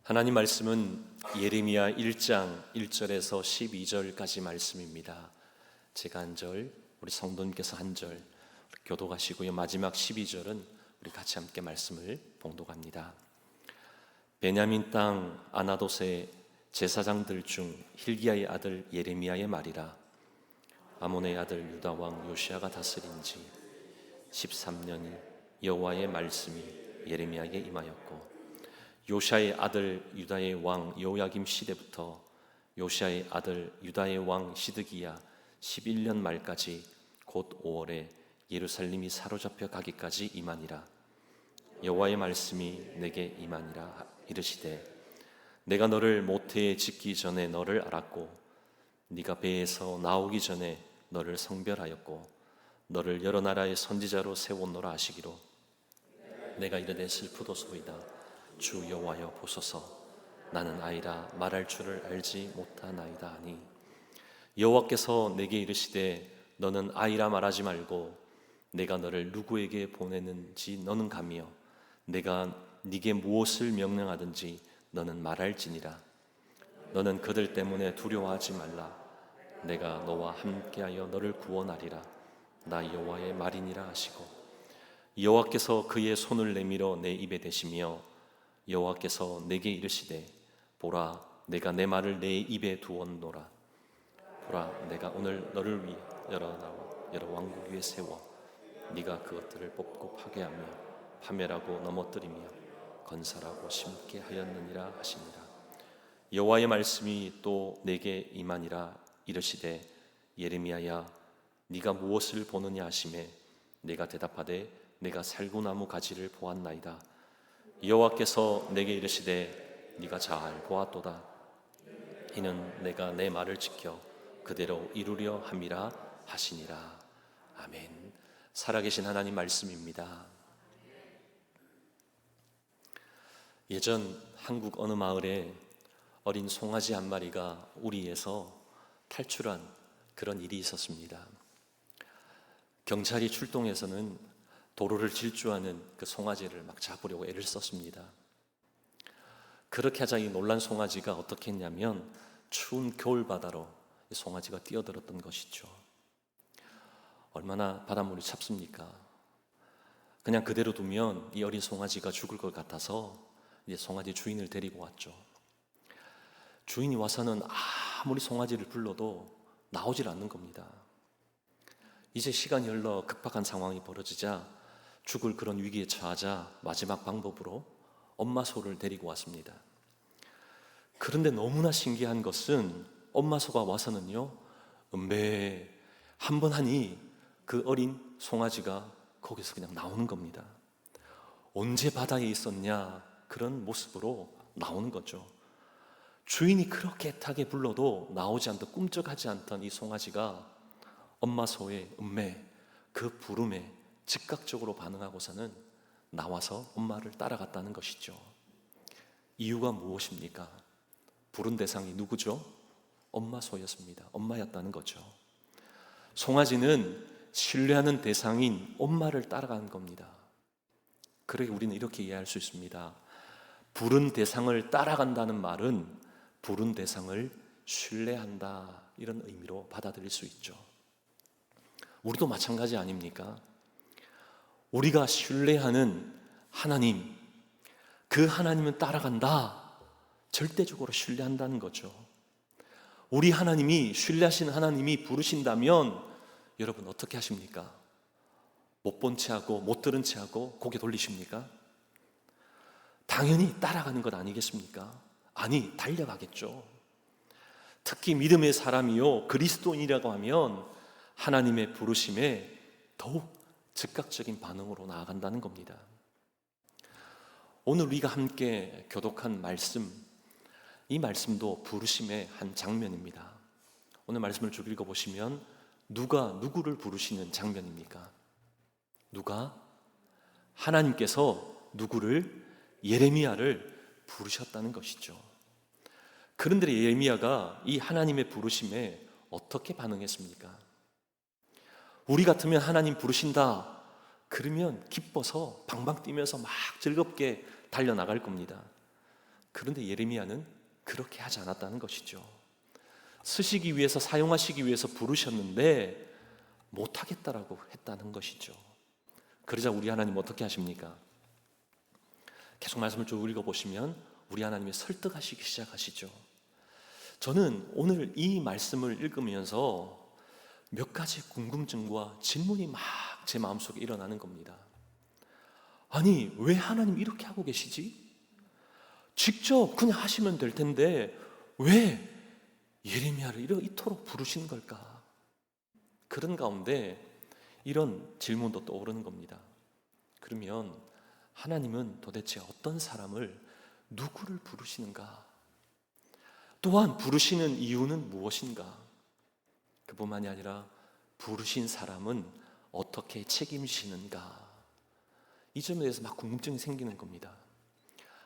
하나님 말씀은 예레미야 1장 1절에서 12절까지 말씀입니다. 제가 한 절, 우리 성도님께서 한 절 교독하시고요. 마지막 12절은 우리 같이 함께 말씀을 봉독합니다. 베냐민 땅 아나돗의 제사장들 중 hil기야의 아들 예레미야의 말이라. 아몬의 아들 유다 왕 요시야가 다스린 지 13년이 여호와의 말씀이 예레미야에게 임하였고, 요시야의 아들 유다의 왕 여호야김 시대부터 요시야의 아들 유다의 왕 시드기야 11년 말까지 곧 5월에 예루살렘이 사로잡혀 가기까지 임하니라. 여호와의 말씀이 내게 임하니라. 이르시되 내가 너를 모태에 짓기 전에 너를 알았고, 네가 배에서 나오기 전에 너를 성별하였고, 너를 여러 나라의 선지자로 세웠노라 하시기로, 내가 이르되 슬프도소이다. 주 여호와여 보소서, 나는 아이라 말할 줄을 알지 못하나이다 하니, 여호와께서 내게 이르시되 너는 아이라 말하지 말고 내가 너를 누구에게 보내는지 너는 가며 내가 네게 무엇을 명령하든지 너는 말할지니라. 너는 그들 때문에 두려워하지 말라. 내가 너와 함께하여 너를 구원하리라. 나 여호와의 말이니라 하시고, 여호와께서 그의 손을 내밀어 내 입에 대시며 여호와께서 내게 이르시되 보라, 내가 내 말을 내 입에 두었노라. 보라, 내가 오늘 너를 위해 여러 왕국 위에 세워 네가 그것들을 뽑고 파괴하며 파멸하고 넘어뜨리며 건설하고 심게 하였느니라 하시니라. 여호와의 말씀이 또 내게 임하니라. 이르시되 예레미야야, 네가 무엇을 보느냐 하시매 내가 대답하되 내가 살구나무 가지를 보았나이다. 여호와께서 내게 이르시되 네가 잘 보았도다. 이는 내가 내 말을 지켜 그대로 이루려 함이라 하시니라. 아멘. 살아계신 하나님 말씀입니다. 예전 한국 어느 마을에 어린 송아지 한 마리가 우리에서 탈출한 그런 일이 있었습니다. 경찰이 출동해서는 도로를 질주하는 그 송아지를 막 잡으려고 애를 썼습니다. 그렇게 하자 이 놀란 송아지가 어떻게 했냐면 추운 겨울 바다로 이 송아지가 뛰어들었던 것이죠. 얼마나 바닷물이 찹습니까? 그냥 그대로 두면 이 어린 송아지가 죽을 것 같아서 이제 송아지 주인을 데리고 왔죠. 주인이 와서는 아무리 송아지를 불러도 나오질 않는 겁니다. 이제 시간이 흘러 급박한 상황이 벌어지자 죽을 그런 위기에 처하자 마지막 방법으로 엄마 소를 데리고 왔습니다. 그런데 너무나 신기한 것은 엄마 소가 와서는요, 음배 한 번 하니 그 어린 송아지가 거기서 그냥 나오는 겁니다. 언제 바다에 있었냐, 그런 모습으로 나오는 거죠. 주인이 그렇게 애타게 불러도 나오지 않던, 꿈쩍하지 않던 이 송아지가 엄마 소의 음매, 그 부름에 즉각적으로 반응하고서는 나와서 엄마를 따라갔다는 것이죠. 이유가 무엇입니까? 부른 대상이 누구죠? 엄마 소였습니다. 엄마였다는 거죠. 송아지는 신뢰하는 대상인 엄마를 따라간 겁니다. 그러게 우리는 이렇게 이해할 수 있습니다. 부른 대상을 따라간다는 말은 부른 대상을 신뢰한다, 이런 의미로 받아들일 수 있죠. 우리도 마찬가지 아닙니까? 우리가 신뢰하는 하나님, 그 하나님은 따라간다, 절대적으로 신뢰한다는 거죠. 우리 하나님이, 신뢰하시는 하나님이 부르신다면 여러분 어떻게 하십니까? 못 본 채 하고 못 들은 채 하고 고개 돌리십니까? 당연히 따라가는 것 아니겠습니까? 아니, 달려가겠죠. 특히 믿음의 사람이요 그리스도인이라고 하면 하나님의 부르심에 더욱 즉각적인 반응으로 나아간다는 겁니다. 오늘 우리가 함께 교독한 말씀, 이 말씀도 부르심의 한 장면입니다. 오늘 말씀을 쭉 읽어보시면 누가 누구를 부르시는 장면입니까? 누가? 하나님께서 누구를? 예레미야를 부르셨다는 것이죠. 그런데 예레미야가 이 하나님의 부르심에 어떻게 반응했습니까? 우리 같으면 하나님 부르신다 그러면 기뻐서 방방 뛰면서 막 즐겁게 달려나갈 겁니다. 그런데 예레미야는 그렇게 하지 않았다는 것이죠. 쓰시기 위해서, 사용하시기 위해서 부르셨는데 못하겠다라고 했다는 것이죠. 그러자 우리 하나님 어떻게 하십니까? 계속 말씀을 쭉 읽어보시면 우리 하나님이 설득하시기 시작하시죠. 저는 오늘 이 말씀을 읽으면서 몇 가지 궁금증과 질문이 막 제 마음속에 일어나는 겁니다. 아니, 왜 하나님 이렇게 하고 계시지? 직접 그냥 하시면 될 텐데 왜 예레미야를 이토록 부르시는 걸까? 그런 가운데 이런 질문도 떠오르는 겁니다. 그러면 하나님은 도대체 어떤 사람을, 누구를 부르시는가? 또한 부르시는 이유는 무엇인가? 그뿐만이 아니라 부르신 사람은 어떻게 책임지는가? 이 점에 대해서 막 궁금증이 생기는 겁니다.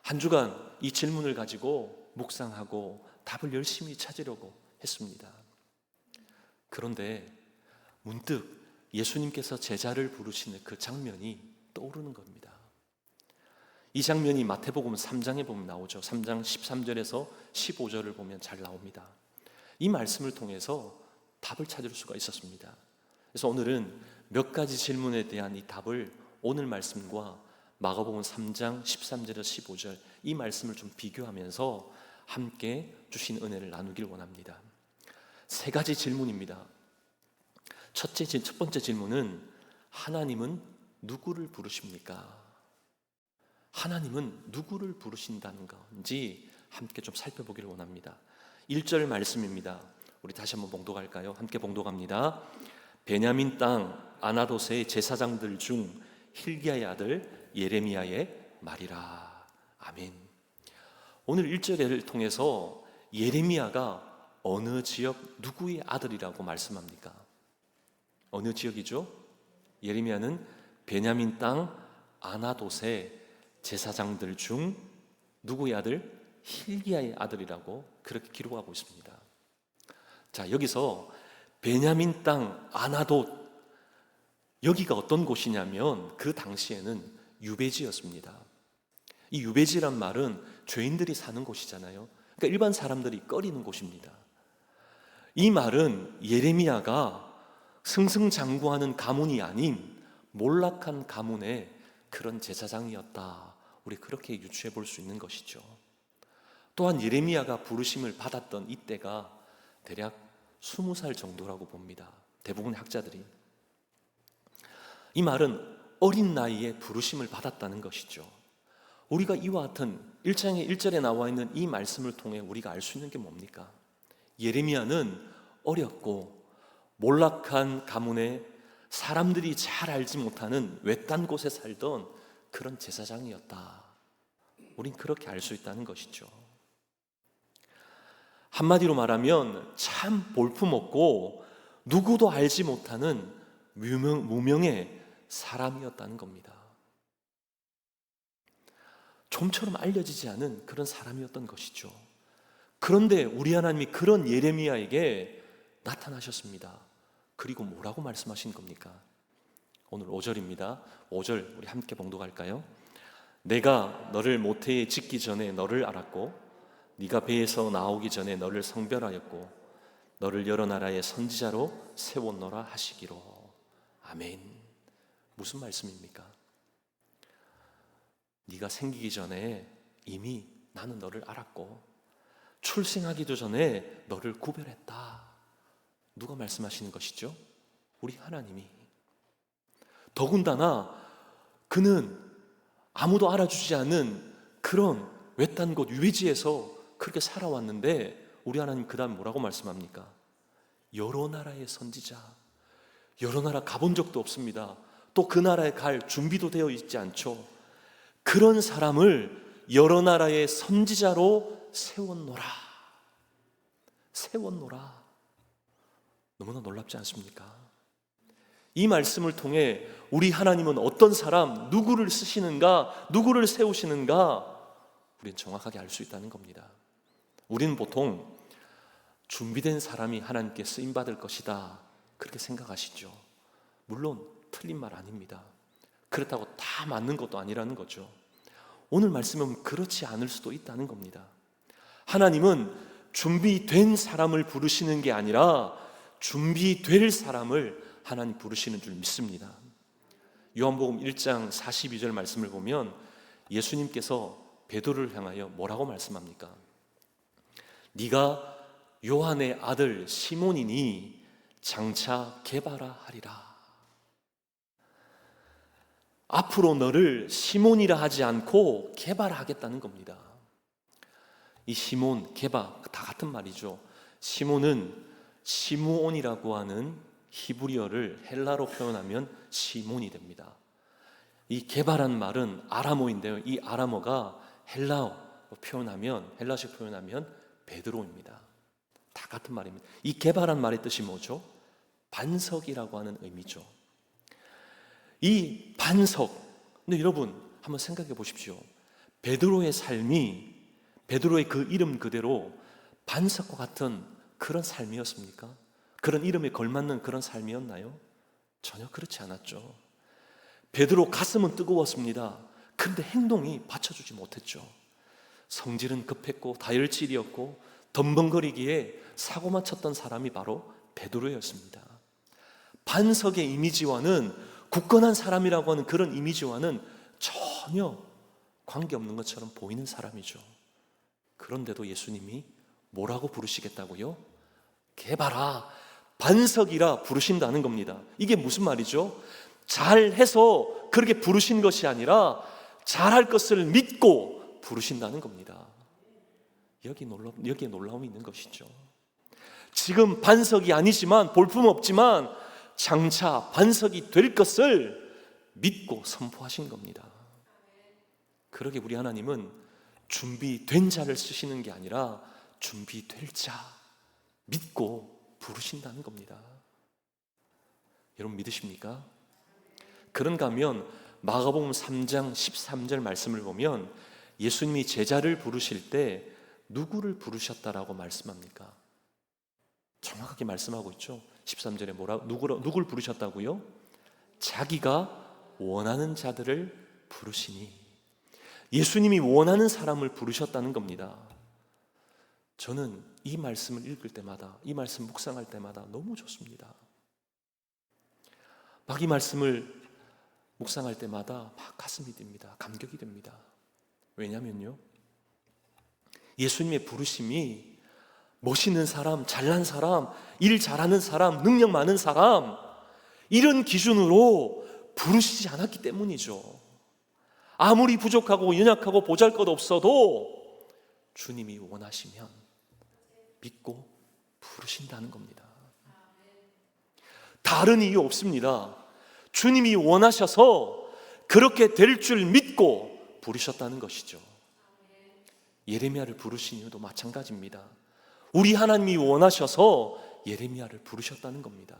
한 주간 이 질문을 가지고 묵상하고 답을 열심히 찾으려고 했습니다. 그런데 문득 예수님께서 제자를 부르시는 그 장면이 떠오르는 겁니다. 이 장면이 마태복음 3장에 보면 나오죠. 3장 13절에서 15절을 보면 잘 나옵니다. 이 말씀을 통해서 답을 찾을 수가 있었습니다. 그래서 오늘은 몇 가지 질문에 대한 이 답을 오늘 말씀과 마가복음 3장 13절에서 15절 이 말씀을 좀 비교하면서 함께 주신 은혜를 나누길 원합니다. 세 가지 질문입니다. 첫 번째 질문은 하나님은 누구를 부르십니까? 하나님은 누구를 부르신다는 건지 함께 좀 살펴보기를 원합니다. 1절 말씀입니다. 우리 다시 한번 봉독할까요? 함께 봉독합니다. 베냐민 땅 아나돗의 제사장들 중 hil기야의 아들 예레미야의 말이라. 아멘. 오늘 1절을 통해서 예레미야가 어느 지역 누구의 아들이라고 말씀합니까? 어느 지역이죠? 예레미야는 베냐민 땅 아나돗의 제사장들 중 누구의 아들? hil기야의 아들이라고 그렇게 기록하고 있습니다. 자, 여기서 베냐민 땅 아나돗, 여기가 어떤 곳이냐면 그 당시에는 유배지였습니다. 이 유배지란 말은 죄인들이 사는 곳이잖아요. 그러니까 일반 사람들이 꺼리는 곳입니다. 이 말은 예레미야가 승승장구하는 가문이 아닌 몰락한 가문의 그런 제사장이었다, 우리 그렇게 유추해 볼 수 있는 것이죠. 또한 예레미야가 부르심을 받았던 이때가 대략 20살 정도라고 봅니다. 대부분의 학자들이. 이 말은 어린 나이에 부르심을 받았다는 것이죠. 우리가 이와 같은 1장의 1절에 나와 있는 이 말씀을 통해 우리가 알 수 있는 게 뭡니까? 예레미야는 어렸고 몰락한 가문에 사람들이 잘 알지 못하는 외딴 곳에 살던 그런 제사장이었다. 우린 그렇게 알 수 있다는 것이죠. 한마디로 말하면 참 볼품없고 누구도 알지 못하는 무명의 사람이었다는 겁니다. 좀처럼 알려지지 않은 그런 사람이었던 것이죠. 그런데 우리 하나님이 그런 예레미야에게 나타나셨습니다. 그리고 뭐라고 말씀하신 겁니까? 오늘 5절입니다. 5절 우리 함께 봉독할까요? 내가 너를 모태에 짓기 전에 너를 알았고 네가 배에서 나오기 전에 너를 성별하였고 너를 여러 나라의 선지자로 세웠노라 하시기로. 아멘. 무슨 말씀입니까? 네가 생기기 전에 이미 나는 너를 알았고 출생하기도 전에 너를 구별했다. 누가 말씀하시는 것이죠? 우리 하나님이. 더군다나 그는 아무도 알아주지 않는 그런 외딴 곳 유배지에서 그렇게 살아왔는데 우리 하나님 그 다음 뭐라고 말씀합니까? 여러 나라의 선지자. 여러 나라 가본 적도 없습니다. 또 그 나라에 갈 준비도 되어 있지 않죠. 그런 사람을 여러 나라의 선지자로 세웠노라. 세웠노라. 너무나 놀랍지 않습니까? 이 말씀을 통해 우리 하나님은 어떤 사람, 누구를 쓰시는가, 누구를 세우시는가 우리는 정확하게 알 수 있다는 겁니다. 우리는 보통 준비된 사람이 하나님께 쓰임받을 것이다 그렇게 생각하시죠. 물론 틀린 말 아닙니다. 그렇다고 다 맞는 것도 아니라는 거죠. 오늘 말씀은 그렇지 않을 수도 있다는 겁니다. 하나님은 준비된 사람을 부르시는 게 아니라 준비될 사람을 하나님 부르시는 줄 믿습니다. 요한복음 1장 42절 말씀을 보면 예수님께서 베드로를 향하여 뭐라고 말씀합니까? 네가 요한의 아들 시몬이니 장차 게바라 하리라. 앞으로 너를 시몬이라 하지 않고 게바라 하겠다는 겁니다. 이 시몬, 게바 다 같은 말이죠. 시몬은 시므온이라고 하는 히브리어를 헬라로 표현하면 시몬이 됩니다. 이 게바란 말은 아람어인데요. 이 아람어가 헬라어로 표현하면, 헬라식 표현하면 베드로입니다. 다 같은 말입니다. 이 게바란 말의 뜻이 뭐죠? 반석이라고 하는 의미죠. 이 반석, 근데 여러분 한번 생각해 보십시오. 베드로의 삶이, 베드로의 그 이름 그대로 반석과 같은 그런 삶이었습니까? 그런 이름에 걸맞는 그런 삶이었나요? 전혀 그렇지 않았죠. 베드로 가슴은 뜨거웠습니다. 그런데 행동이 받쳐주지 못했죠. 성질은 급했고 다혈질이었고 덤벙거리기에 사고만 쳤던 사람이 바로 베드로였습니다. 반석의 이미지와는, 굳건한 사람이라고 하는 그런 이미지와는 전혀 관계없는 것처럼 보이는 사람이죠. 그런데도 예수님이 뭐라고 부르시겠다고요? 게바라, 반석이라 부르신다는 겁니다. 이게 무슨 말이죠? 잘해서 그렇게 부르신 것이 아니라 잘할 것을 믿고 부르신다는 겁니다. 여기에 놀라움이 있는 것이죠. 지금 반석이 아니지만, 볼품없지만 장차 반석이 될 것을 믿고 선포하신 겁니다. 그러게 우리 하나님은 준비된 자를 쓰시는 게 아니라 준비될 자 믿고 부르신다는 겁니다. 여러분 믿으십니까? 그런가 하면 마가복음 3장 13절 말씀을 보면 예수님이 제자를 부르실 때 누구를 부르셨다라고 말씀합니까? 정확하게 말씀하고 있죠. 13절에 누구를 부르셨다고요? 자기가 원하는 자들을 부르시니. 예수님이 원하는 사람을 부르셨다는 겁니다. 저는 이 말씀을 읽을 때마다, 이 말씀 묵상할 때마다 너무 좋습니다. 막 이 말씀을 묵상할 때마다 막 가슴이 뜁니다. 감격이 됩니다. 왜냐면요, 예수님의 부르심이 멋있는 사람, 잘난 사람, 일 잘하는 사람, 능력 많은 사람, 이런 기준으로 부르시지 않았기 때문이죠. 아무리 부족하고 연약하고 보잘것없어도 주님이 원하시면 믿고 부르신다는 겁니다. 다른 이유 없습니다. 주님이 원하셔서 그렇게 될 줄 믿고 부르셨다는 것이죠. 예레미야를 부르신 이유도 마찬가지입니다. 우리 하나님이 원하셔서 예레미야를 부르셨다는 겁니다.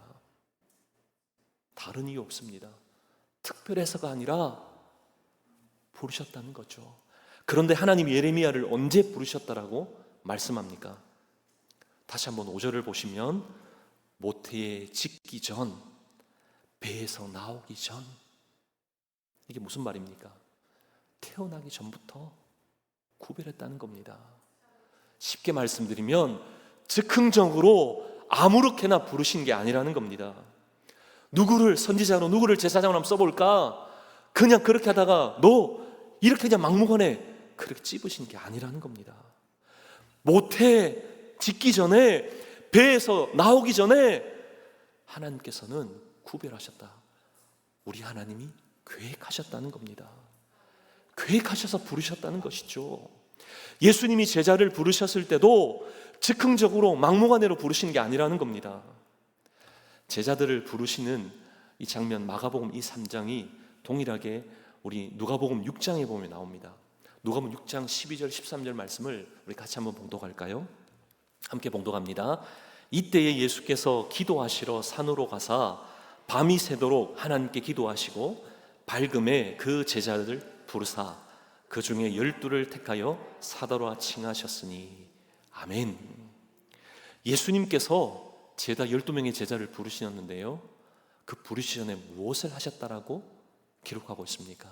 다른 이유 없습니다. 특별해서가 아니라 부르셨다는 거죠. 그런데 하나님이 예레미야를 언제 부르셨다라고 말씀합니까? 다시 한번 5절을 보시면 모태에 짓기 전, 배에서 나오기 전. 이게 무슨 말입니까? 태어나기 전부터 구별했다는 겁니다. 쉽게 말씀드리면 즉흥적으로 아무렇게나 부르신 게 아니라는 겁니다. 누구를 선지자로, 누구를 제사장으로 한번 써볼까? 그냥 그렇게 하다가 너 이렇게 그냥 막무가내 그렇게 찝으신 게 아니라는 겁니다. 모태 짓기 전에, 배에서 나오기 전에 하나님께서는 구별하셨다. 우리 하나님이 계획하셨다는 겁니다. 계획하셔서 부르셨다는 것이죠. 예수님이 제자를 부르셨을 때도 즉흥적으로 막무가내로 부르신 게 아니라는 겁니다. 제자들을 부르시는 이 장면, 마가복음 이 3장이 동일하게 우리 누가복음 6장에 보면 나옵니다. 누가복음 6장 12절 13절 말씀을 우리 같이 한번 봉독할까요? 함께 봉독합니다. 이때에 예수께서 기도하시러 산으로 가사 밤이 새도록 하나님께 기도하시고 밝음에 그 제자들을 부르사 그 중에 12를 택하여 사도라 칭하셨으니 아멘. 예수님께서 12명의 제자를 부르시었는데요, 그 부르시기 전에 무엇을 하셨다라고 기록하고 있습니까?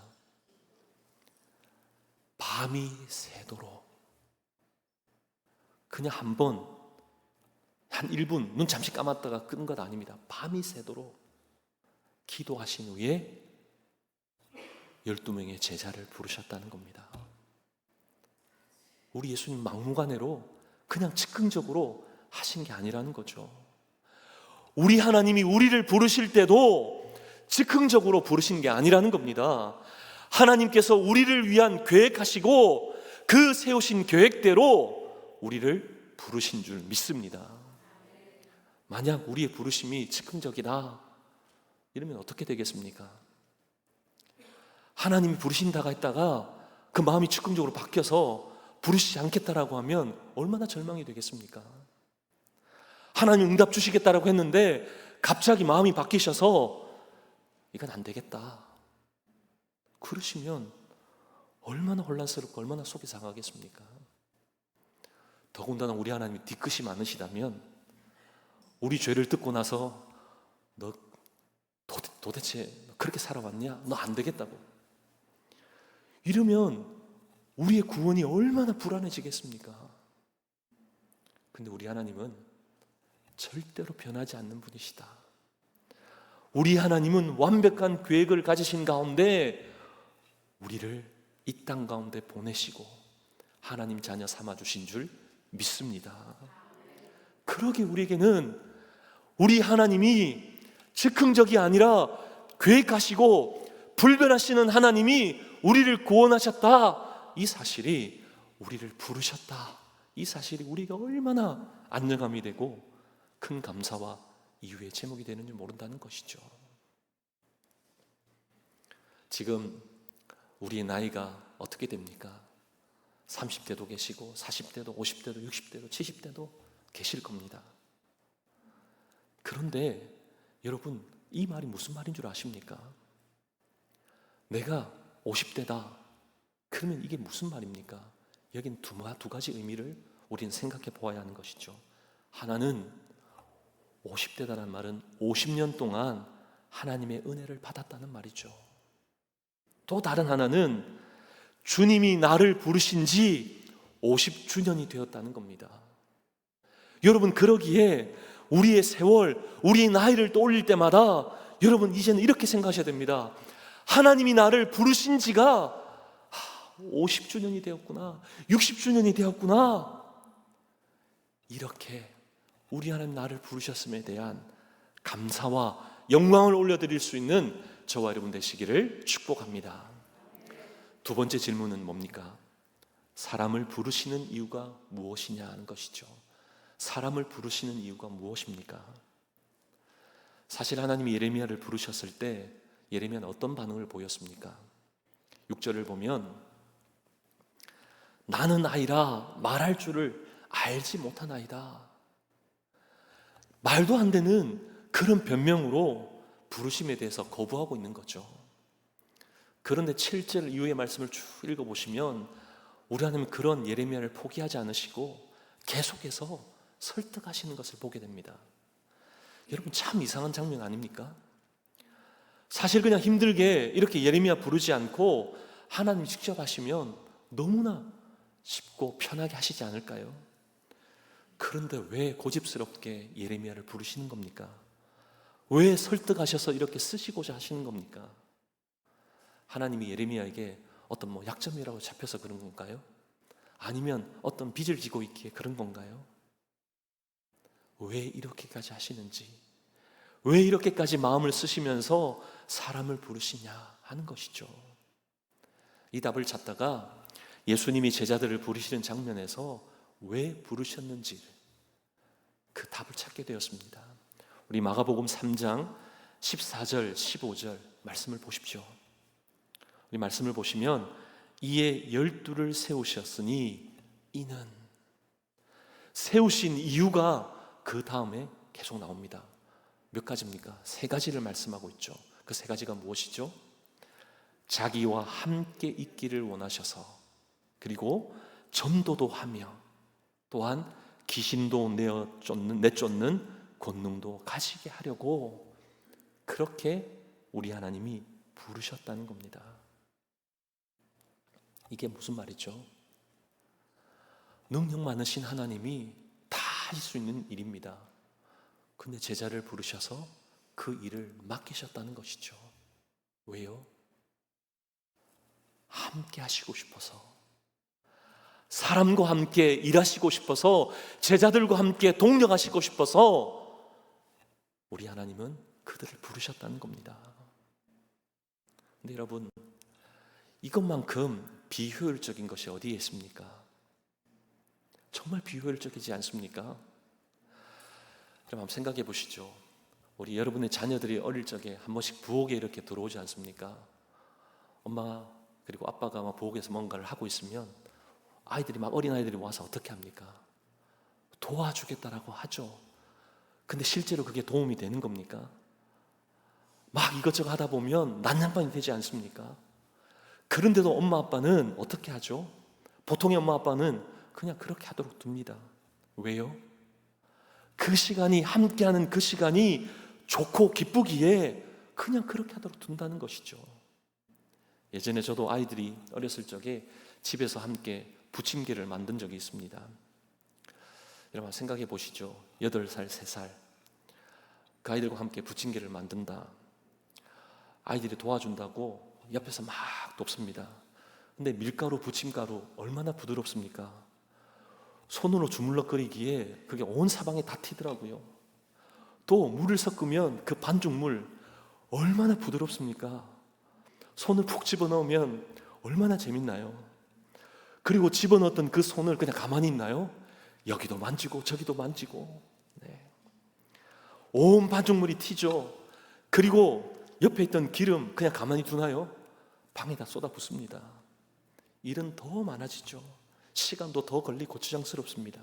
밤이 새도록, 그냥 한 1분 눈 잠시 감았다가 끄는 것 아닙니다. 밤이 새도록 기도하신 후에 12명의 제자를 부르셨다는 겁니다. 우리 예수님 막무가내로 그냥 즉흥적으로 하신 게 아니라는 거죠. 우리 하나님이 우리를 부르실 때도 즉흥적으로 부르신 게 아니라는 겁니다. 하나님께서 우리를 위한 계획하시고 그 세우신 계획대로 우리를 부르신 줄 믿습니다. 만약 우리의 부르심이 즉흥적이다 이러면 어떻게 되겠습니까? 하나님이 부르신다가 했다가 그 마음이 즉흥적으로 바뀌어서 부르시지 않겠다라고 하면 얼마나 절망이 되겠습니까? 하나님 응답 주시겠다라고 했는데 갑자기 마음이 바뀌셔서 이건 안 되겠다 그러시면 얼마나 혼란스럽고 얼마나 속이 상하겠습니까? 더군다나 우리 하나님이 뒤끝이 많으시다면 우리 죄를 듣고 나서 너 도대체 그렇게 살아왔냐? 너 안 되겠다고 이러면 우리의 구원이 얼마나 불안해지겠습니까? 근데 우리 하나님은 절대로 변하지 않는 분이시다. 우리 하나님은 완벽한 계획을 가지신 가운데 우리를 이 땅 가운데 보내시고 하나님 자녀 삼아주신 줄 믿습니다. 그러게 우리에게는 우리 하나님이 즉흥적이 아니라 계획하시고 불변하시는 하나님이 우리를 구원하셨다 이 사실이, 우리를 부르셨다 이 사실이 우리가 얼마나 안정감이 되고 큰 감사와 이유의 제목이 되는지 모른다는 것이죠. 지금 우리의 나이가 어떻게 됩니까? 30대도 계시고 40대도 50대도 60대도 70대도 계실 겁니다. 그런데 여러분, 이 말이 무슨 말인 줄 아십니까? 내가 50대다 그러면 이게 무슨 말입니까? 여긴 두 가지 의미를 우리는 생각해 보아야 하는 것이죠. 하나는 50대다라는 말은 50년 동안 하나님의 은혜를 받았다는 말이죠. 또 다른 하나는 주님이 나를 부르신 지 50주년이 되었다는 겁니다. 여러분, 그러기에 우리의 세월, 우리의 나이를 떠올릴 때마다 여러분 이제는 이렇게 생각하셔야 됩니다. 하나님이 나를 부르신 지가 50주년이 되었구나, 60주년이 되었구나. 이렇게 우리 하나님 나를 부르셨음에 대한 감사와 영광을 올려드릴 수 있는 저와 여러분 되시기를 축복합니다. 두 번째 질문은 뭡니까? 사람을 부르시는 이유가 무엇이냐 하는 것이죠. 사람을 부르시는 이유가 무엇입니까? 사실 하나님이 예레미야를 부르셨을 때 예레미야는 어떤 반응을 보였습니까? 6절을 보면 나는 아이라 말할 줄을 알지 못한 아이다. 말도 안 되는 그런 변명으로 부르심에 대해서 거부하고 있는 거죠. 그런데 7절 이후의 말씀을 쭉 읽어보시면 우리 하나님은 그런 예레미야를 포기하지 않으시고 계속해서 설득하시는 것을 보게 됩니다. 여러분, 참 이상한 장면 아닙니까? 사실 그냥 힘들게 이렇게 예레미야 부르지 않고 하나님이 직접 하시면 너무나 쉽고 편하게 하시지 않을까요? 그런데 왜 고집스럽게 예레미야를 부르시는 겁니까? 왜 설득하셔서 이렇게 쓰시고자 하시는 겁니까? 하나님이 예레미야에게 어떤 약점이라고 잡혀서 그런 건가요? 아니면 어떤 빚을 지고 있기에 그런 건가요? 왜 이렇게까지 하시는지, 왜 이렇게까지 마음을 쓰시면서 사람을 부르시냐 하는 것이죠. 이 답을 찾다가 예수님이 제자들을 부르시는 장면에서 왜 부르셨는지 그 답을 찾게 되었습니다. 우리 마가복음 3장 14절 15절 말씀을 보십시오. 우리 말씀을 보시면 이에 12를 세우셨으니 이는, 세우신 이유가 그 다음에 계속 나옵니다. 몇 가지입니까? 3가지를 말씀하고 있죠. 그 3가지가 무엇이죠? 자기와 함께 있기를 원하셔서, 그리고 전도도 하며, 또한 귀신도 내쫓는 권능도 가지게 하려고 그렇게 우리 하나님이 부르셨다는 겁니다. 이게 무슨 말이죠? 능력 많으신 하나님이 다 할 수 있는 일입니다. 근데 제자를 부르셔서 그 일을 맡기셨다는 것이죠. 왜요? 함께 하시고 싶어서, 사람과 함께 일하시고 싶어서, 제자들과 함께 동력하시고 싶어서 우리 하나님은 그들을 부르셨다는 겁니다. 근데 여러분, 이것만큼 비효율적인 것이 어디에 있습니까? 정말 비효율적이지 않습니까? 여러분 한번 생각해 보시죠. 우리 여러분의 자녀들이 어릴 적에 한 번씩 부엌에 이렇게 들어오지 않습니까? 엄마 그리고 아빠가 막 부엌에서 뭔가를 하고 있으면 아이들이 막 어린아이들이 와서 어떻게 합니까? 도와주겠다라고 하죠. 근데 실제로 그게 도움이 되는 겁니까? 막 이것저것 하다 보면 난장판이 되지 않습니까? 그런데도 엄마 아빠는 어떻게 하죠? 보통의 엄마 아빠는 그냥 그렇게 하도록 둡니다. 왜요? 그 시간이, 함께하는 그 시간이 좋고 기쁘기에 그냥 그렇게 하도록 둔다는 것이죠. 예전에 저도 아이들이 어렸을 적에 집에서 함께 부침개를 만든 적이 있습니다. 여러분 생각해 보시죠. 8살, 3살 그 아이들과 함께 부침개를 만든다. 아이들이 도와준다고 옆에서 막 돕습니다. 근데 밀가루, 부침가루 얼마나 부드럽습니까? 손으로 주물럭거리기에 그게 온 사방에 다 튀더라고요. 또 물을 섞으면 그 반죽물 얼마나 부드럽습니까? 손을 푹 집어넣으면 얼마나 재밌나요? 그리고 집어넣었던 그 손을 그냥 가만히 있나요? 여기도 만지고 저기도 만지고, 네. 온 반죽물이 튀죠. 그리고 옆에 있던 기름 그냥 가만히 두나요? 방에다 쏟아붓습니다. 일은 더 많아지죠. 시간도 더 걸리고 고추장스럽습니다.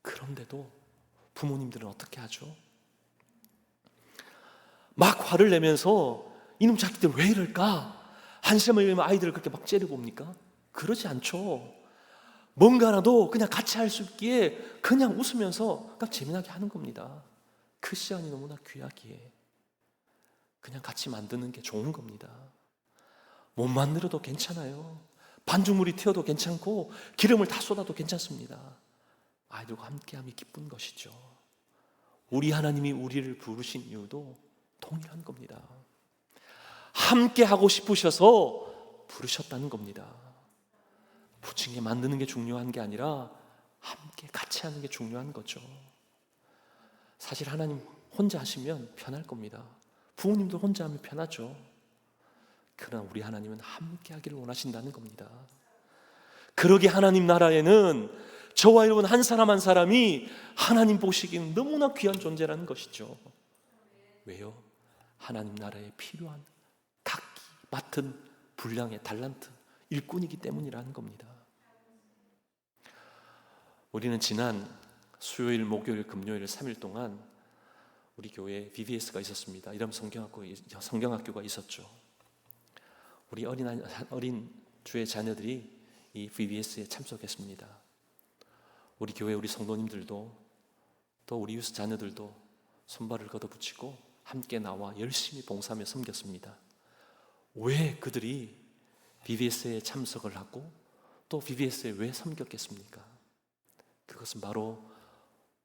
그런데도 부모님들은 어떻게 하죠? 막 화를 내면서 이놈 자식들 왜 이럴까? 한시간만 이러면 아이들을 그렇게 막 째려봅니까? 그러지 않죠. 뭔가라도 그냥 같이 할 수 있기에 그냥 웃으면서 그냥 재미나게 하는 겁니다. 그 시간이 너무나 귀하기에 그냥 같이 만드는 게 좋은 겁니다. 못 만들어도 괜찮아요. 반죽물이 튀어도 괜찮고 기름을 다 쏟아도 괜찮습니다. 아이들과 함께함이 기쁜 것이죠. 우리 하나님이 우리를 부르신 이유도 동일한 겁니다. 함께 하고 싶으셔서 부르셨다는 겁니다. 부침개 만드는 게 중요한 게 아니라 함께 같이 하는 게 중요한 거죠. 사실 하나님 혼자 하시면 편할 겁니다. 부모님도 혼자 하면 편하죠. 그러나 우리 하나님은 함께 하기를 원하신다는 겁니다. 그러기에 하나님 나라에는 저와 여러분 한 사람 한 사람이 하나님 보시기엔 너무나 귀한 존재라는 것이죠. 왜요? 하나님 나라에 필요한 각기 맡은 분량의 달란트 일꾼이기 때문이라는 겁니다. 우리는 지난 수요일, 목요일, 금요일 3일 동안 우리 교회에 VBS가 있었습니다. 이름 성경학교가 있었죠. 우리 어린 주의 자녀들이 이 VBS에 참석했습니다. 우리 교회 우리 성도님들도 또 우리 유스 자녀들도 손발을 걷어붙이고 함께 나와 열심히 봉사하며 섬겼습니다. 왜 그들이 VBS에 참석을 하고 또 VBS에 왜 섬겼겠습니까? 그것은 바로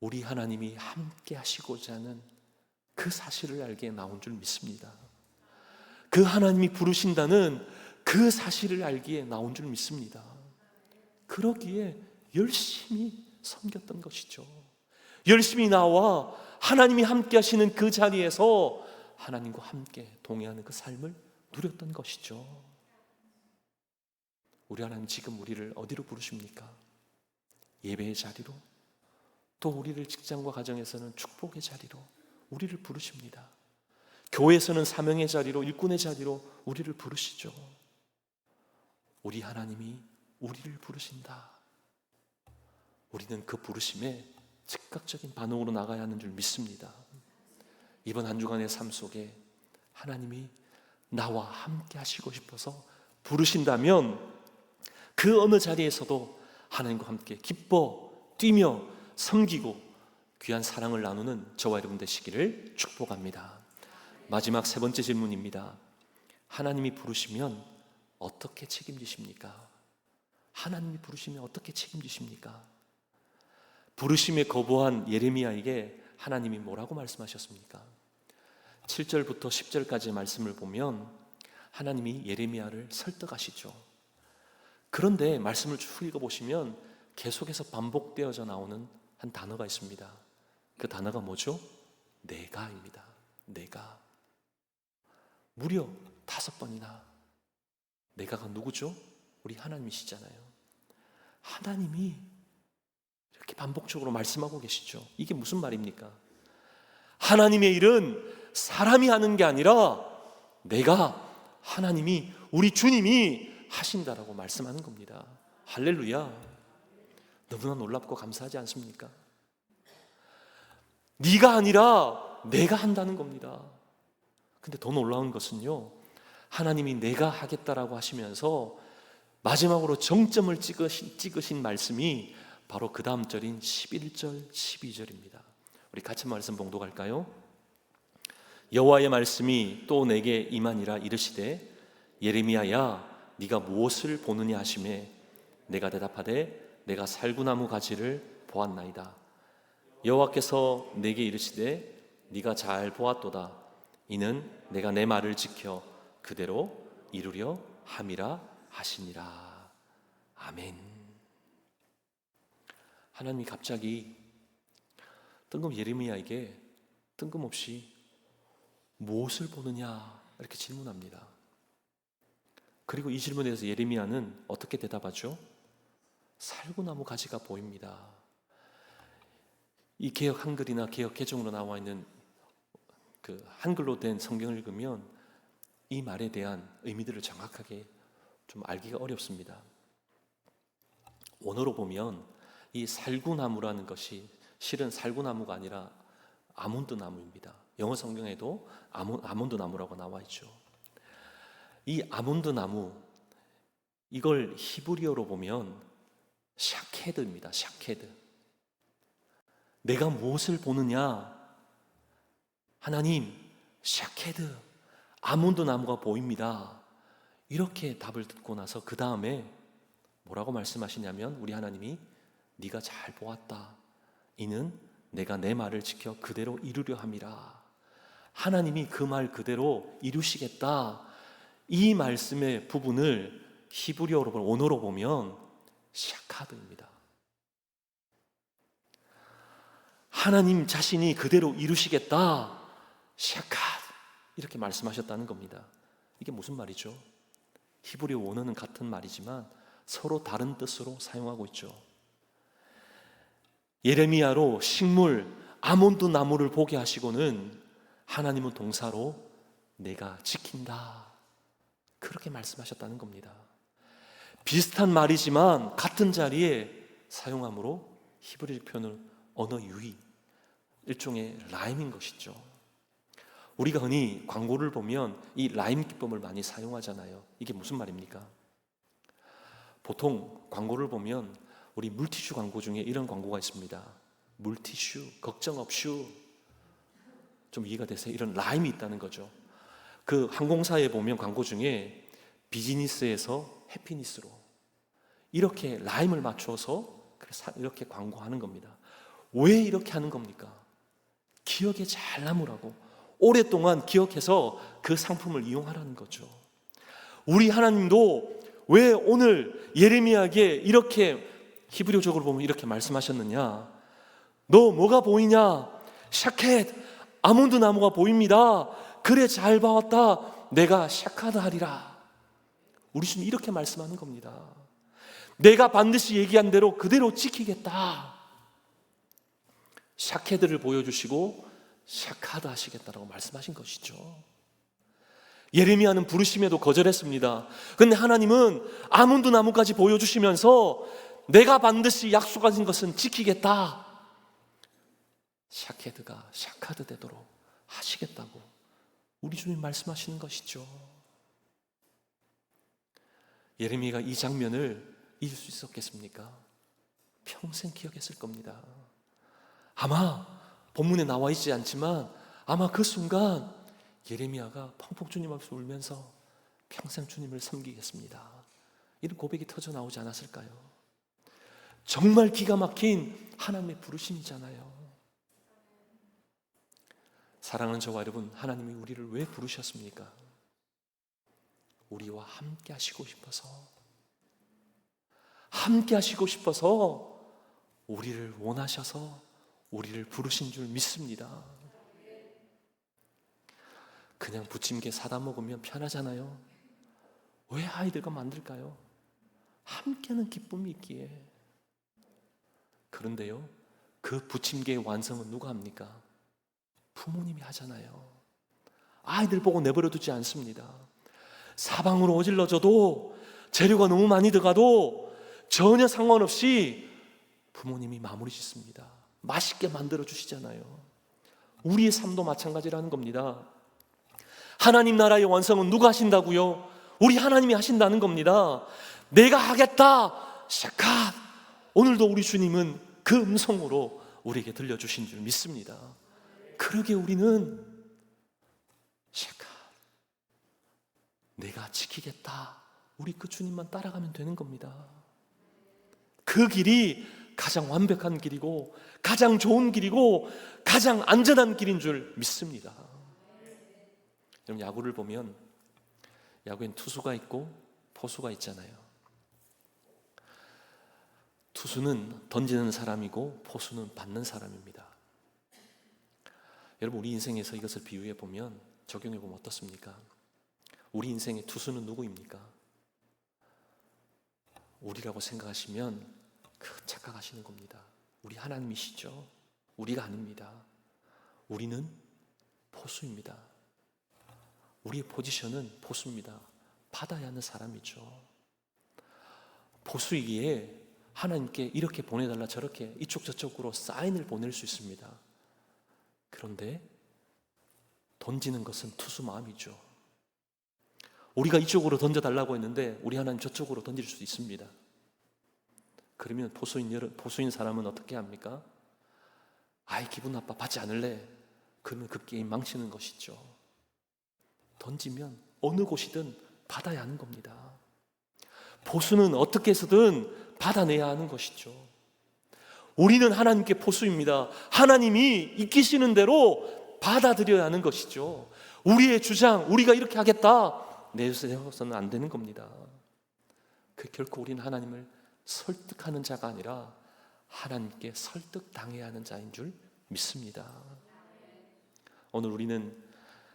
우리 하나님이 함께 하시고자 하는 그 사실을 알기에 나온 줄 믿습니다. 그 하나님이 부르신다는 그 사실을 알기에 나온 줄 믿습니다. 그러기에 열심히 섬겼던 것이죠. 열심히 나와 하나님이 함께 하시는 그 자리에서 하나님과 함께 동행하는 그 삶을 누렸던 것이죠. 우리 하나님 지금 우리를 어디로 부르십니까? 예배의 자리로, 또 우리를 직장과 가정에서는 축복의 자리로 우리를 부르십니다. 교회에서는 사명의 자리로, 일꾼의 자리로 우리를 부르시죠. 우리 하나님이 우리를 부르신다. 우리는 그 부르심에 즉각적인 반응으로 나가야 하는 줄 믿습니다. 이번 한 주간의 삶 속에 하나님이 나와 함께 하시고 싶어서 부르신다면 그 어느 자리에서도 하나님과 함께 기뻐 뛰며 섬기고 귀한 사랑을 나누는 저와 여러분 되시기를 축복합니다. 마지막 세 번째 질문입니다. 하나님이 부르시면 어떻게 책임지십니까? 하나님이 부르시면 어떻게 책임지십니까? 부르심에 거부한 예레미야에게 하나님이 뭐라고 말씀하셨습니까? 7절부터 10절까지의 말씀을 보면 하나님이 예레미야를 설득하시죠. 그런데 말씀을 쭉 읽어보시면 계속해서 반복되어져 나오는 한 단어가 있습니다. 그 단어가 뭐죠? 내가입니다. 내가. 무려 5번이나. 내가가 누구죠? 우리 하나님이시잖아요. 하나님이 이렇게 반복적으로 말씀하고 계시죠. 이게 무슨 말입니까? 하나님의 일은 사람이 하는 게 아니라 내가, 하나님이, 우리 주님이 하신다라고 말씀하는 겁니다. 할렐루야. 너무나 놀랍고 감사하지 않습니까? 네가 아니라 내가 한다는 겁니다. 근데 더 놀라운 것은요, 하나님이 내가 하겠다라고 하시면서 마지막으로 정점을 찍으신 말씀이 바로 그 다음 절인 11절, 12절입니다. 우리 같이 말씀 봉독할까요? 여호와의 말씀이 또 내게 임하니라 이르시되 예레미야야 네가 무엇을 보느냐 하시매 내가 대답하되 내가 살구나무 가지를 보았나이다. 여호와께서 내게 이르시되 네가 잘 보았도다. 이는 내가 내 말을 지켜 그대로 이루려 함이라 하시니라. 아멘. 하나님이 갑자기 예레미야에게 뜬금없이 무엇을 보느냐 이렇게 질문합니다. 그리고 이 질문에 대해서 예레미야는 어떻게 대답하죠? 살구나무 가지가 보입니다. 이 개역 한글이나 개역 개정으로 나와 있는 그 한글로 된 성경을 읽으면 이 말에 대한 의미들을 정확하게 좀 알기가 어렵습니다. 원어로 보면 이 살구나무라는 것이 실은 살구나무가 아니라 아몬드 나무입니다. 영어 성경에도 아몬드 나무라고 나와 있죠. 이 아몬드 나무, 이걸 히브리어로 보면 샤케드입니다. 샤케드. 내가 무엇을 보느냐? 하나님, 샤케드, 아몬드 나무가 보입니다. 이렇게 답을 듣고 나서 그 다음에 뭐라고 말씀하시냐면 우리 하나님이 네가 잘 보았다. 이는 내가 내 말을 지켜 그대로 이루려 함이라. 하나님이 그 말 그대로 이루시겠다. 이 말씀의 부분을 히브리어로 원어로 보면 샤카드입니다. 하나님 자신이 그대로 이루시겠다. 샤카드 이렇게 말씀하셨다는 겁니다. 이게 무슨 말이죠? 히브리어 원어는 같은 말이지만 서로 다른 뜻으로 사용하고 있죠. 예레미야로 식물 아몬드 나무를 보게 하시고는 하나님은 동사로 내가 지킨다 그렇게 말씀하셨다는 겁니다. 비슷한 말이지만 같은 자리에 사용함으로 히브리어 표현은 언어 유희, 일종의 라임인 것이죠. 우리가 흔히 광고를 보면 이 라임 기법을 많이 사용하잖아요. 이게 무슨 말입니까? 보통 광고를 보면 우리 물티슈 광고 중에 이런 광고가 있습니다. 물티슈, 걱정 없슈. 좀 이해가 되세요? 이런 라임이 있다는 거죠. 그 항공사에 보면 광고 중에 비즈니스에서 해피니스로 이렇게 라임을 맞춰서 이렇게 광고하는 겁니다. 왜 이렇게 하는 겁니까? 기억에 잘 남으라고, 오랫동안 기억해서 그 상품을 이용하라는 거죠. 우리 하나님도 왜 오늘 예레미야에게 이렇게 히브리어적으로 보면 이렇게 말씀하셨느냐? 너 뭐가 보이냐? 샤켓, 아몬드 나무가 보입니다. 그래 잘 봐왔다. 내가 샤카드 하리라. 우리 주님 이렇게 말씀하는 겁니다. 내가 반드시 얘기한 대로 그대로 지키겠다. 샤케드를 보여주시고 샤카드 하시겠다라고 말씀하신 것이죠. 예레미야는 부르심에도 거절했습니다. 그런데 하나님은 아몬드 나무까지 보여주시면서 내가 반드시 약속하신 것은 지키겠다. 샤케드가 샤카드 되도록 하시겠다고 우리 주님 말씀하시는 것이죠. 예레미야가 이 장면을 잊을 수 있었겠습니까? 평생 기억했을 겁니다. 아마 본문에 나와 있지 않지만 아마 그 순간 예레미야가 펑펑 주님 앞에서 울면서 평생 주님을 섬기겠습니다. 이런 고백이 터져 나오지 않았을까요? 정말 기가 막힌 하나님의 부르심이잖아요. 사랑하는 저와 여러분, 하나님이 우리를 왜 부르셨습니까? 우리와 함께 하시고 싶어서, 함께 하시고 싶어서 우리를 원하셔서 우리를 부르신 줄 믿습니다. 그냥 부침개 사다 먹으면 편하잖아요. 왜 아이들과 만들까요? 함께하는 기쁨이 있기에. 그런데요, 그 부침개의 완성은 누가 합니까? 부모님이 하잖아요. 아이들 보고 내버려 두지 않습니다. 사방으로 어질러져도, 재료가 너무 많이 들어가도 전혀 상관없이 부모님이 마무리 짓습니다. 맛있게 만들어 주시잖아요. 우리의 삶도 마찬가지라는 겁니다. 하나님 나라의 완성은 누가 하신다고요? 우리 하나님이 하신다는 겁니다. 내가 하겠다, 샤카. 오늘도 우리 주님은 그 음성으로 우리에게 들려주신 줄 믿습니다. 그러게 우리는 샤카, 내가 지키겠다, 우리 그 주님만 따라가면 되는 겁니다. 그 길이 가장 완벽한 길이고 가장 좋은 길이고 가장 안전한 길인 줄 믿습니다. 여러분, 야구를 보면 야구엔 투수가 있고 포수가 있잖아요. 투수는 던지는 사람이고 포수는 받는 사람입니다. 여러분, 우리 인생에서 이것을 비유해 보면, 적용해 보면 어떻습니까? 우리 인생의 투수는 누구입니까? 우리라고 생각하시면 착각하시는 겁니다. 우리 하나님이시죠. 우리가 아닙니다. 우리는 포수입니다. 우리의 포지션은 포수입니다. 받아야 하는 사람이죠. 포수이기에 하나님께 이렇게 보내달라, 저렇게 이쪽 저쪽으로 사인을 보낼 수 있습니다. 그런데 던지는 것은 투수 마음이죠. 우리가 이쪽으로 던져달라고 했는데 우리 하나님 저쪽으로 던질 수 있습니다. 그러면 포수인 사람은 어떻게 합니까? 아이, 기분 나빠, 받지 않을래. 그러면 그 게임 망치는 것이죠. 던지면 어느 곳이든 받아야 하는 겁니다. 포수는 어떻게 해서든 받아내야 하는 것이죠. 우리는 하나님께 포수입니다. 하나님이 이끄시는 대로 받아들여야 하는 것이죠. 우리의 주장, 우리가 이렇게 하겠다, 내세워서는 안 되는 겁니다. 결코 우리는 하나님을 설득하는 자가 아니라 하나님께 설득당해야 하는 자인 줄 믿습니다. 오늘 우리는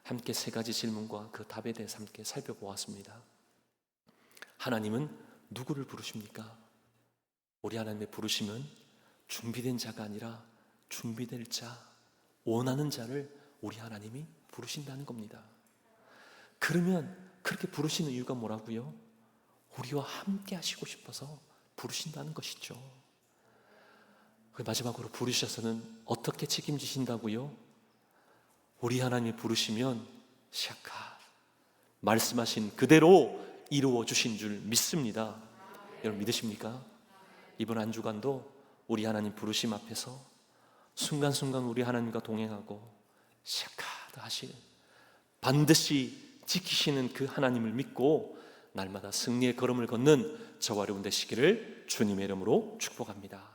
함께 세 가지 질문과 그 답에 대해서 함께 살펴보았습니다. 하나님은 누구를 부르십니까? 우리 하나님의 부르심은 준비된 자가 아니라 준비될 자, 원하는 자를 우리 하나님이 부르신다는 겁니다. 그러면 그렇게 부르시는 이유가 뭐라고요? 우리와 함께 하시고 싶어서 부르신다는 것이죠. 마지막으로 부르셔서는 어떻게 책임지신다고요? 우리 하나님이 부르시면 샤카, 말씀하신 그대로 이루어 주신 줄 믿습니다. 여러분, 믿으십니까? 이번 한 주간도 우리 하나님 부르심 앞에서 순간순간 우리 하나님과 동행하고 샤카다 하시는, 반드시 지키시는 그 하나님을 믿고 날마다 승리의 걸음을 걷는 저와 여러분 되시기를 주님의 이름으로 축복합니다.